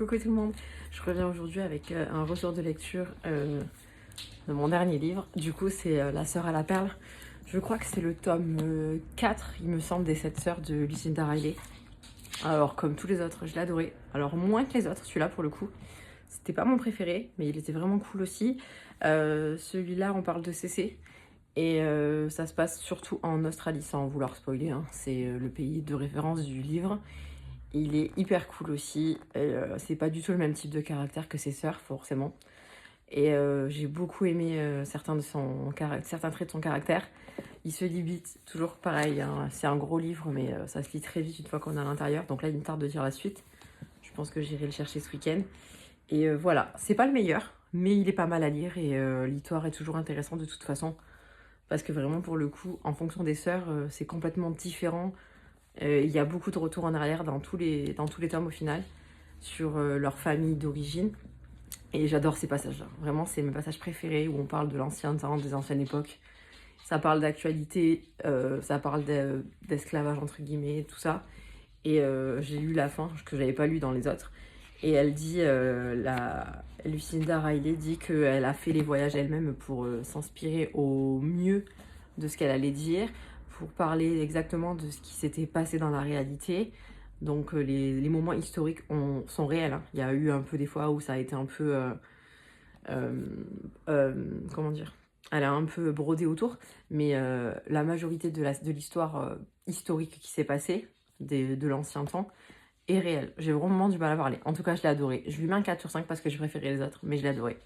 Coucou tout le monde, je reviens aujourd'hui avec un retour de lecture de mon dernier livre. Du coup, c'est La sœur à la perle. Je crois que c'est le tome 4, il me semble, des 7 sœurs de Lucinda Riley. Alors, comme tous les autres, je l'ai adoré. Alors, moins que les autres, celui-là pour le coup. C'était pas mon préféré, mais il était vraiment cool aussi. Celui-là, on parle de CC. Et ça se passe surtout en Australie, sans vouloir spoiler, hein. C'est le pays de référence du livre. Il est hyper cool aussi. C'est pas du tout le même type de caractère que ses sœurs, forcément. Et j'ai beaucoup aimé certains traits de son caractère. Il se lit vite, toujours pareil, hein. C'est un gros livre, mais ça se lit très vite une fois qu'on est à l'intérieur. Donc là, il me tarde de dire la suite. Je pense que j'irai le chercher ce week-end. Et voilà, c'est pas le meilleur, mais il est pas mal à lire. Et l'histoire est toujours intéressante de toute façon. Parce que vraiment, pour le coup, en fonction des sœurs, c'est complètement différent. Il y a beaucoup de retours en arrière dans tous les tomes au final, sur leur famille d'origine. Et j'adore ces passages-là. Vraiment, c'est mes passages préférés où on parle de l'ancien temps, des anciennes époques. Ça parle d'actualité, ça parle d'esclavage, entre guillemets, tout ça. Et j'ai lu la fin, que j'avais pas lu dans les autres. Et elle dit, Lucinda Riley dit qu'elle a fait les voyages elle-même pour s'inspirer au mieux de ce qu'elle allait dire, pour parler exactement de ce qui s'était passé dans la réalité. Donc les moments historiques sont réels, hein. Il y a eu un peu des fois où ça a été un peu... comment dire, elle a un peu brodé autour, mais la majorité de l'histoire historique qui s'est passée, de l'ancien temps, est réelle. J'ai vraiment du mal à parler. En tout cas, je l'ai adoré. Je lui mets un 4 sur 5 parce que je préférais les autres, mais je l'ai adoré.